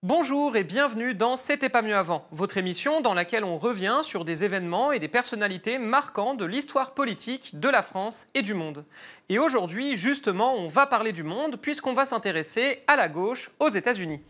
Bonjour et bienvenue dans C'était pas mieux avant, votre émission dans laquelle on revient sur des événements et des personnalités marquants de l'histoire politique de la France et du monde. Et aujourd'hui, justement, on va parler du monde puisqu'on va s'intéresser à la gauche aux États-Unis.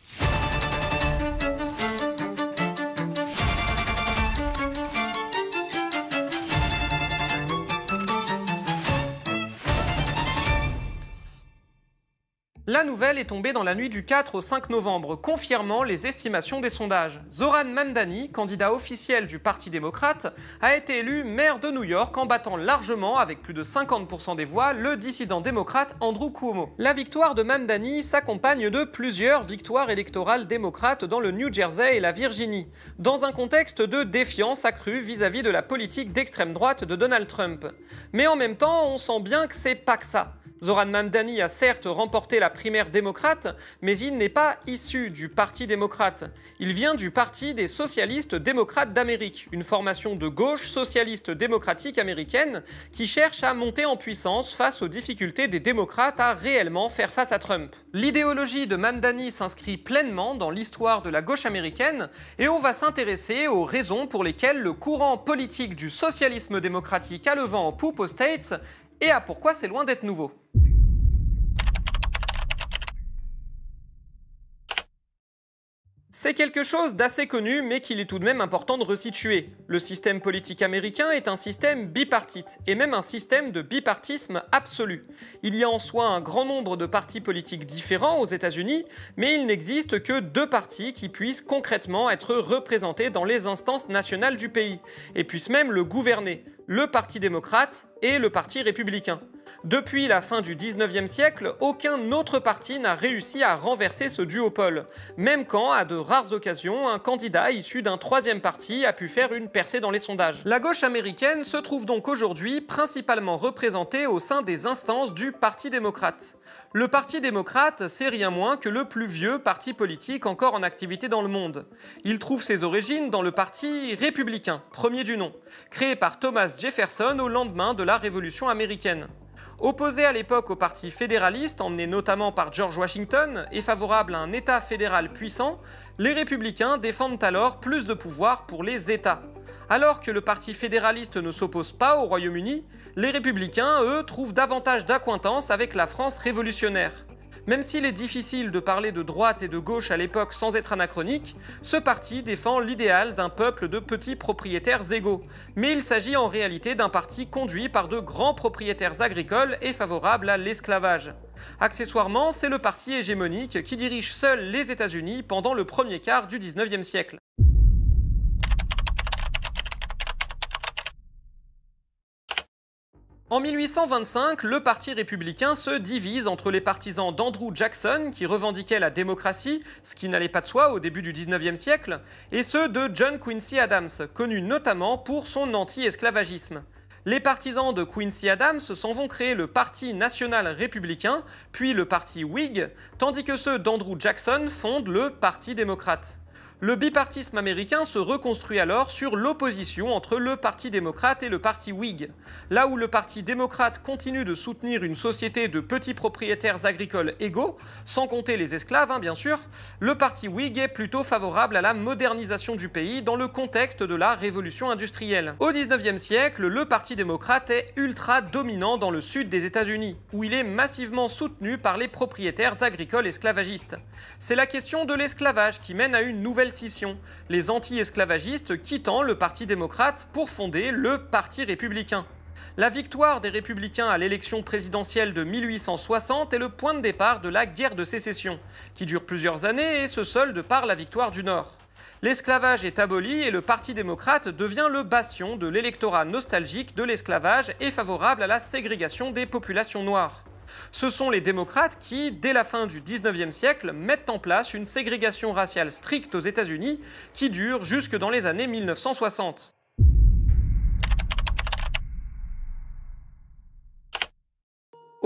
La nouvelle est tombée dans la nuit du 4 au 5 novembre, confirmant les estimations des sondages. Zohran Mamdani, candidat officiel du Parti démocrate, a été élu maire de New York en battant largement, avec plus de 50% des voix, le dissident démocrate Andrew Cuomo. La victoire de Mamdani s'accompagne de plusieurs victoires électorales démocrates dans le New Jersey et la Virginie, dans un contexte de défiance accrue vis-à-vis de la politique d'extrême droite de Donald Trump. Mais en même temps, on sent bien que c'est pas que ça. Zohran Mamdani a certes remporté la primaire démocrate, mais il n'est pas issu du Parti démocrate. Il vient du Parti des socialistes démocrates d'Amérique, une formation de gauche socialiste démocratique américaine qui cherche à monter en puissance face aux difficultés des démocrates à réellement faire face à Trump. L'idéologie de Mamdani s'inscrit pleinement dans l'histoire de la gauche américaine et on va s'intéresser aux raisons pour lesquelles le courant politique du socialisme démocratique a le vent en poupe aux States et à pourquoi c'est loin d'être nouveau. C'est quelque chose d'assez connu, mais qu'il est tout de même important de resituer. Le système politique américain est un système bipartite, et même un système de bipartisme absolu. Il y a en soi un grand nombre de partis politiques différents aux États-Unis, mais il n'existe que deux partis qui puissent concrètement être représentés dans les instances nationales du pays, et puissent même le gouverner, le Parti démocrate et le Parti républicain. Depuis la fin du 19e siècle, aucun autre parti n'a réussi à renverser ce duopole, même quand, à de rares occasions, un candidat issu d'un troisième parti a pu faire une percée dans les sondages. La gauche américaine se trouve donc aujourd'hui principalement représentée au sein des instances du Parti démocrate. Le Parti démocrate, c'est rien moins que le plus vieux parti politique encore en activité dans le monde. Il trouve ses origines dans le Parti républicain, premier du nom, créé par Thomas Jefferson au lendemain de la Révolution américaine. Opposé à l'époque au Parti fédéraliste, emmené notamment par George Washington, et favorable à un État fédéral puissant, les républicains défendent alors plus de pouvoir pour les États. Alors que le Parti fédéraliste ne s'oppose pas au Royaume-Uni, les républicains, eux, trouvent davantage d'accointance avec la France révolutionnaire. Même s'il est difficile de parler de droite et de gauche à l'époque sans être anachronique, ce parti défend l'idéal d'un peuple de petits propriétaires égaux. Mais il s'agit en réalité d'un parti conduit par de grands propriétaires agricoles et favorable à l'esclavage. Accessoirement, c'est le parti hégémonique qui dirige seul les États-Unis pendant le premier quart du 19e siècle. En 1825, le Parti républicain se divise entre les partisans d'Andrew Jackson, qui revendiquait la démocratie, ce qui n'allait pas de soi au début du 19e siècle, et ceux de John Quincy Adams, connu notamment pour son anti-esclavagisme. Les partisans de Quincy Adams s'en vont créer le Parti national républicain, puis le Parti Whig, tandis que ceux d'Andrew Jackson fondent le Parti démocrate. Le bipartisme américain se reconstruit alors sur l'opposition entre le Parti démocrate et le Parti Whig. Là où le Parti démocrate continue de soutenir une société de petits propriétaires agricoles égaux, sans compter les esclaves bien sûr, le Parti Whig est plutôt favorable à la modernisation du pays dans le contexte de la révolution industrielle. Au 19e siècle, le Parti démocrate est ultra dominant dans le sud des États-Unis, où il est massivement soutenu par les propriétaires agricoles esclavagistes. C'est la question de l'esclavage qui mène à une nouvelle scission, les anti-esclavagistes quittant le Parti démocrate pour fonder le Parti républicain. La victoire des républicains à l'élection présidentielle de 1860 est le point de départ de la guerre de sécession, qui dure plusieurs années et se solde par la victoire du Nord. L'esclavage est aboli et le Parti démocrate devient le bastion de l'électorat nostalgique de l'esclavage et favorable à la ségrégation des populations noires. Ce sont les démocrates qui, dès la fin du 19e siècle, mettent en place une ségrégation raciale stricte aux États-Unis qui dure jusque dans les années 1960.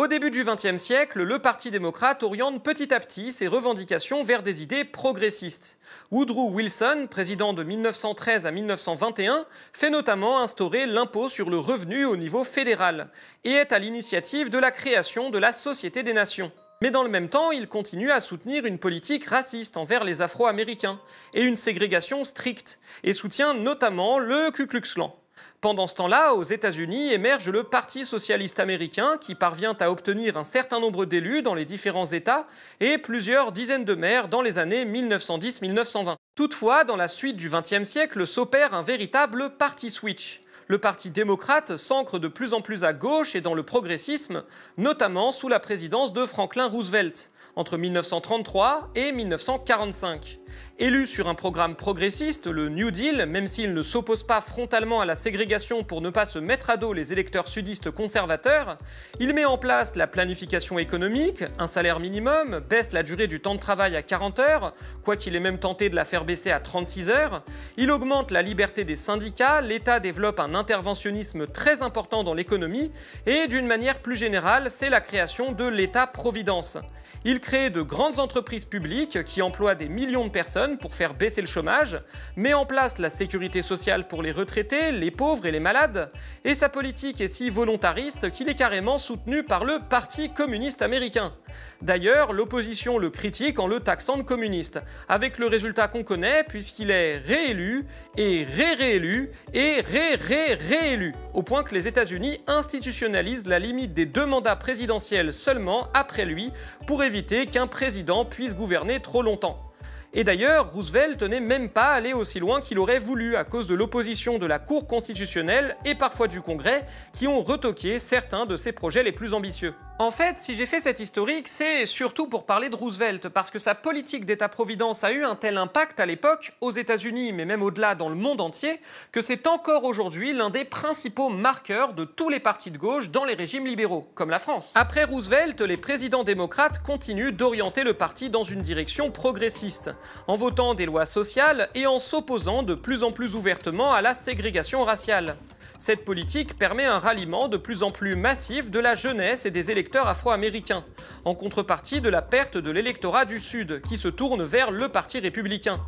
Au début du XXe siècle, le Parti démocrate oriente petit à petit ses revendications vers des idées progressistes. Woodrow Wilson, président de 1913 à 1921, fait notamment instaurer l'impôt sur le revenu au niveau fédéral et est à l'initiative de la création de la Société des Nations. Mais dans le même temps, il continue à soutenir une politique raciste envers les Afro-Américains et une ségrégation stricte, et soutient notamment le Ku Klux Klan. Pendant ce temps-là, aux États-Unis émerge le Parti socialiste américain qui parvient à obtenir un certain nombre d'élus dans les différents États et plusieurs dizaines de maires dans les années 1910-1920. Toutefois, dans la suite du XXe siècle s'opère un véritable parti switch. Le Parti démocrate s'ancre de plus en plus à gauche et dans le progressisme, notamment sous la présidence de Franklin Roosevelt, entre 1933 et 1945. Élu sur un programme progressiste, le New Deal, même s'il ne s'oppose pas frontalement à la ségrégation pour ne pas se mettre à dos les électeurs sudistes conservateurs, il met en place la planification économique, un salaire minimum, baisse la durée du temps de travail à 40 heures, quoiqu'il ait même tenté de la faire baisser à 36 heures, il augmente la liberté des syndicats, l'État développe un interventionnisme très important dans l'économie, et d'une manière plus générale, c'est la création de l'État-providence. Il crée de grandes entreprises publiques qui emploient des millions de personnes pour faire baisser le chômage, met en place la sécurité sociale pour les retraités, les pauvres et les malades, et sa politique est si volontariste qu'il est carrément soutenu par le Parti communiste américain. D'ailleurs, l'opposition le critique en le taxant de communiste, avec le résultat qu'on connaît puisqu'il est réélu et réélu et réélu, au point que les États-Unis institutionnalisent la limite des 2 mandats présidentiels seulement après lui pour éviter qu'un président puisse gouverner trop longtemps. Et d'ailleurs, Roosevelt n'est même pas allé aussi loin qu'il aurait voulu à cause de l'opposition de la Cour constitutionnelle et parfois du Congrès qui ont retoqué certains de ses projets les plus ambitieux. En fait, si j'ai fait cet historique, c'est surtout pour parler de Roosevelt, parce que sa politique d'État-providence a eu un tel impact à l'époque, aux États-Unis, mais même au-delà dans le monde entier, que c'est encore aujourd'hui l'un des principaux marqueurs de tous les partis de gauche dans les régimes libéraux, comme la France. Après Roosevelt, les présidents démocrates continuent d'orienter le parti dans une direction progressiste, en votant des lois sociales et en s'opposant de plus en plus ouvertement à la ségrégation raciale. Cette politique permet un ralliement de plus en plus massif de la jeunesse et des électeurs afro-américains, en contrepartie de la perte de l'électorat du Sud, qui se tourne vers le Parti républicain.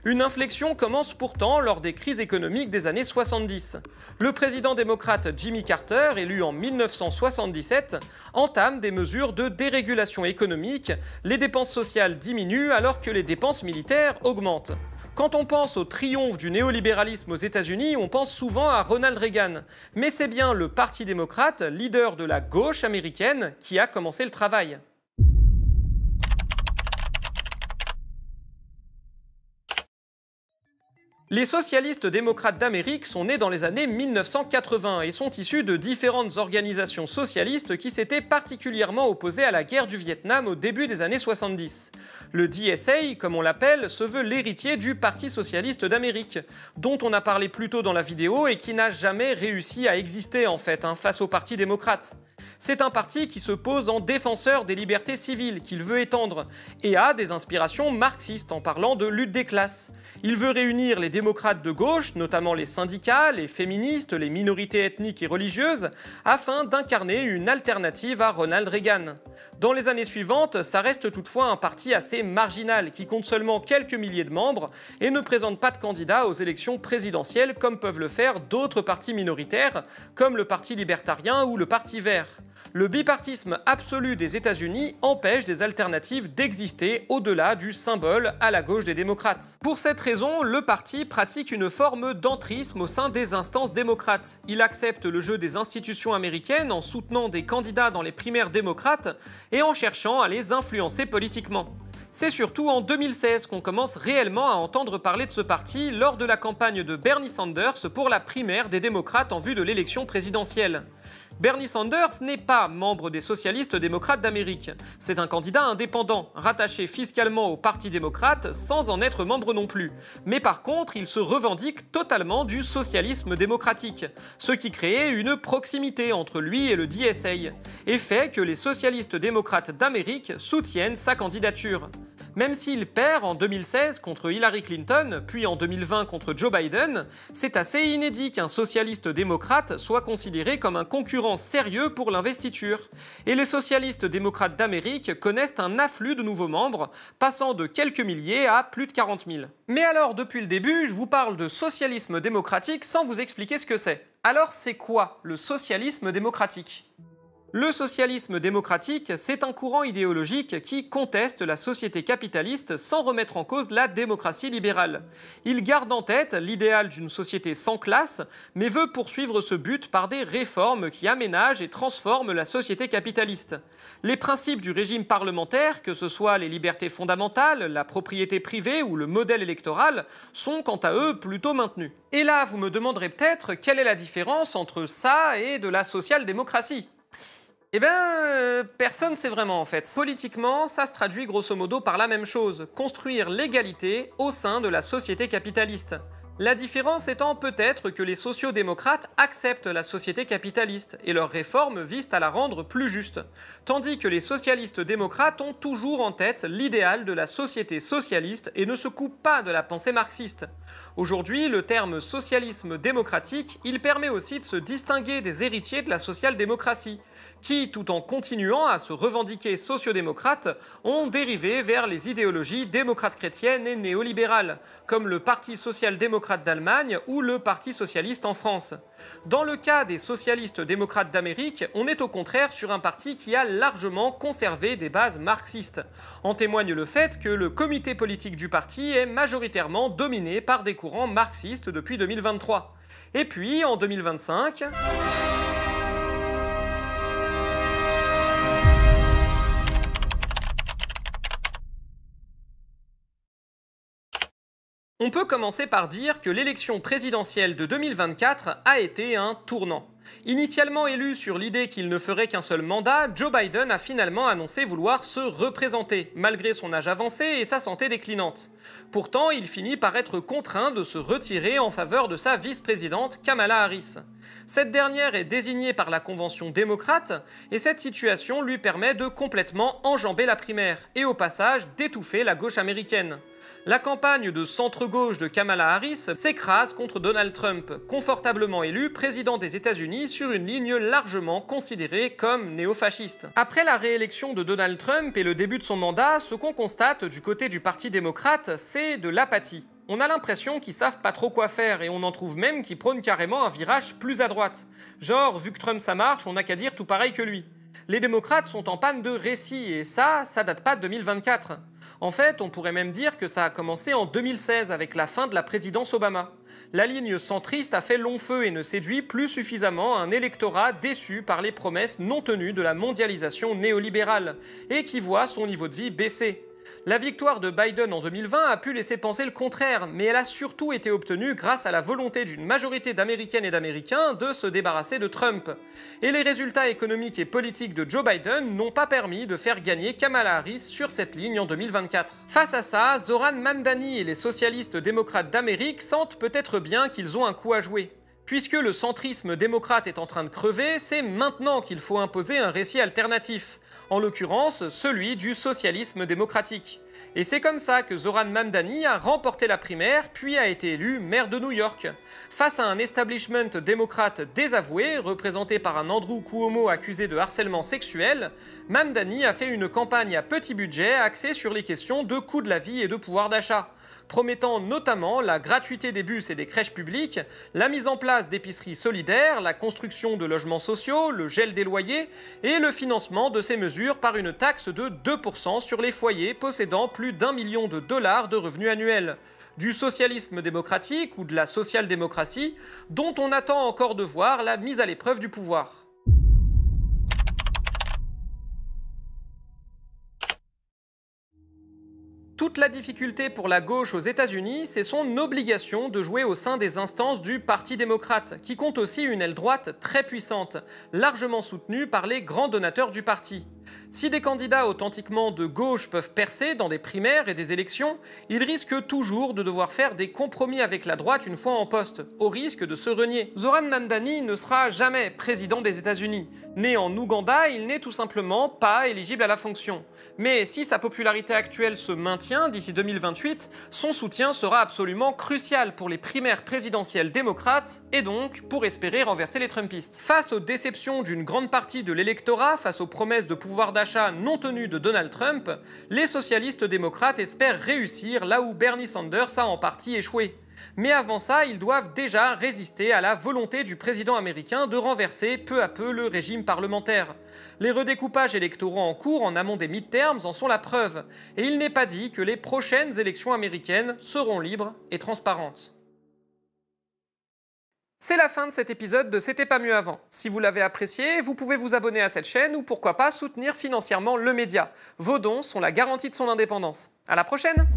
Une inflexion commence pourtant lors des crises économiques des années 70. Le président démocrate Jimmy Carter, élu en 1977, entame des mesures de dérégulation économique, les dépenses sociales diminuent alors que les dépenses militaires augmentent. Quand on pense au triomphe du néolibéralisme aux États-Unis, on pense souvent à Ronald Reagan. Mais c'est bien le Parti démocrate, leader de la gauche américaine, qui a commencé le travail. Les socialistes démocrates d'Amérique sont nés dans les années 1980 et sont issus de différentes organisations socialistes qui s'étaient particulièrement opposées à la guerre du Vietnam au début des années 70. Le DSA, comme on l'appelle, se veut l'héritier du Parti socialiste d'Amérique, dont on a parlé plus tôt dans la vidéo et qui n'a jamais réussi à exister en fait, face au Parti démocrate. C'est un parti qui se pose en défenseur des libertés civiles qu'il veut étendre et a des inspirations marxistes en parlant de lutte des classes. Il veut réunir les démocrates de gauche, notamment les syndicats, les féministes, les minorités ethniques et religieuses, afin d'incarner une alternative à Ronald Reagan. Dans les années suivantes, ça reste toutefois un parti assez marginal qui compte seulement quelques milliers de membres et ne présente pas de candidats aux élections présidentielles comme peuvent le faire d'autres partis minoritaires comme le Parti libertarien ou le Parti vert. Le bipartisme absolu des États-Unis empêche des alternatives d'exister au-delà du symbole à la gauche des démocrates. Pour cette raison, le parti pratique une forme d'entrisme au sein des instances démocrates. Il accepte le jeu des institutions américaines en soutenant des candidats dans les primaires démocrates et en cherchant à les influencer politiquement. C'est surtout en 2016 qu'on commence réellement à entendre parler de ce parti lors de la campagne de Bernie Sanders pour la primaire des démocrates en vue de l'élection présidentielle. Bernie Sanders n'est pas membre des socialistes démocrates d'Amérique. C'est un candidat indépendant, rattaché fiscalement au Parti démocrate sans en être membre non plus. Mais par contre, il se revendique totalement du socialisme démocratique, ce qui crée une proximité entre lui et le DSA, et fait que les socialistes démocrates d'Amérique soutiennent sa candidature. Même s'il perd en 2016 contre Hillary Clinton, puis en 2020 contre Joe Biden, c'est assez inédit qu'un socialiste démocrate soit considéré comme un concurrent sérieux pour l'investiture. Et les socialistes démocrates d'Amérique connaissent un afflux de nouveaux membres, passant de quelques milliers à plus de 40 000. Mais alors, depuis le début, je vous parle de socialisme démocratique sans vous expliquer ce que c'est. Alors, c'est quoi le socialisme démocratique ? Le socialisme démocratique, c'est un courant idéologique qui conteste la société capitaliste sans remettre en cause la démocratie libérale. Il garde en tête l'idéal d'une société sans classe, mais veut poursuivre ce but par des réformes qui aménagent et transforment la société capitaliste. Les principes du régime parlementaire, que ce soit les libertés fondamentales, la propriété privée ou le modèle électoral, sont quant à eux plutôt maintenus. Et là, vous me demanderez peut-être quelle est la différence entre ça et de la social-démocratie. Eh bien, personne ne sait vraiment en fait. Politiquement, ça se traduit grosso modo par la même chose, construire l'égalité au sein de la société capitaliste. La différence étant peut-être que les sociodémocrates acceptent la société capitaliste et leurs réformes visent à la rendre plus juste, tandis que les socialistes démocrates ont toujours en tête l'idéal de la société socialiste et ne se coupent pas de la pensée marxiste. Aujourd'hui, le terme socialisme démocratique, il permet aussi de se distinguer des héritiers de la social-démocratie, qui, tout en continuant à se revendiquer sociodémocrates, ont dérivé vers les idéologies démocrates chrétiennes et néolibérales, comme le Parti social-démocrate d'Allemagne ou le Parti socialiste en France. Dans le cas des socialistes démocrates d'Amérique, on est au contraire sur un parti qui a largement conservé des bases marxistes. En témoigne le fait que le comité politique du parti est majoritairement dominé par des courants marxistes depuis 2023. Et puis, en 2025... On peut commencer par dire que l'élection présidentielle de 2024 a été un tournant. Initialement élu sur l'idée qu'il ne ferait qu'un seul mandat, Joe Biden a finalement annoncé vouloir se représenter, malgré son âge avancé et sa santé déclinante. Pourtant, il finit par être contraint de se retirer en faveur de sa vice-présidente Kamala Harris. Cette dernière est désignée par la Convention démocrate et cette situation lui permet de complètement enjamber la primaire et au passage d'étouffer la gauche américaine. La campagne de centre-gauche de Kamala Harris s'écrase contre Donald Trump, confortablement élu président des États-Unis sur une ligne largement considérée comme néofasciste. Après la réélection de Donald Trump et le début de son mandat, ce qu'on constate du côté du Parti démocrate, c'est de l'apathie. On a l'impression qu'ils savent pas trop quoi faire et on en trouve même qui prônent carrément un virage plus à droite. Genre, vu que Trump ça marche, on n'a qu'à dire tout pareil que lui. Les démocrates sont en panne de récit et ça date pas de 2024. En fait, on pourrait même dire que ça a commencé en 2016 avec la fin de la présidence Obama. La ligne centriste a fait long feu et ne séduit plus suffisamment un électorat déçu par les promesses non tenues de la mondialisation néolibérale et qui voit son niveau de vie baisser. La victoire de Biden en 2020 a pu laisser penser le contraire, mais elle a surtout été obtenue grâce à la volonté d'une majorité d'Américaines et d'Américains de se débarrasser de Trump. Et les résultats économiques et politiques de Joe Biden n'ont pas permis de faire gagner Kamala Harris sur cette ligne en 2024. Face à ça, Zoran Mamdani et les socialistes démocrates d'Amérique sentent peut-être bien qu'ils ont un coup à jouer. Puisque le centrisme démocrate est en train de crever, c'est maintenant qu'il faut imposer un récit alternatif, en l'occurrence celui du socialisme démocratique. Et c'est comme ça que Zoran Mamdani a remporté la primaire puis a été élu maire de New York. Face à un establishment démocrate désavoué, représenté par un Andrew Cuomo accusé de harcèlement sexuel, Mamdani a fait une campagne à petit budget axée sur les questions de coût de la vie et de pouvoir d'achat, promettant notamment la gratuité des bus et des crèches publiques, la mise en place d'épiceries solidaires, la construction de logements sociaux, le gel des loyers et le financement de ces mesures par une taxe de 2% sur les foyers possédant plus d'1 million de dollars de revenus annuels. Du socialisme démocratique ou de la social-démocratie, dont on attend encore de voir la mise à l'épreuve du pouvoir. Toute la difficulté pour la gauche aux États-Unis, c'est son obligation de jouer au sein des instances du Parti démocrate, qui compte aussi une aile droite très puissante, largement soutenue par les grands donateurs du parti. Si des candidats authentiquement de gauche peuvent percer dans des primaires et des élections, ils risquent toujours de devoir faire des compromis avec la droite une fois en poste, au risque de se renier. Zoran Mamdani ne sera jamais président des États-Unis. Né en Ouganda, il n'est tout simplement pas éligible à la fonction. Mais si sa popularité actuelle se maintient d'ici 2028, son soutien sera absolument crucial pour les primaires présidentielles démocrates et donc pour espérer renverser les Trumpistes. Face aux déceptions d'une grande partie de l'électorat, face aux promesses de pouvoir pouvoir d'achat non tenu de Donald Trump, les socialistes démocrates espèrent réussir là où Bernie Sanders a en partie échoué. Mais avant ça, ils doivent déjà résister à la volonté du président américain de renverser peu à peu le régime parlementaire. Les redécoupages électoraux en cours en amont des midterms en sont la preuve, et il n'est pas dit que les prochaines élections américaines seront libres et transparentes. C'est la fin de cet épisode de C'était pas mieux avant. Si vous l'avez apprécié, vous pouvez vous abonner à cette chaîne ou pourquoi pas soutenir financièrement le média. Vos dons sont la garantie de son indépendance. À la prochaine!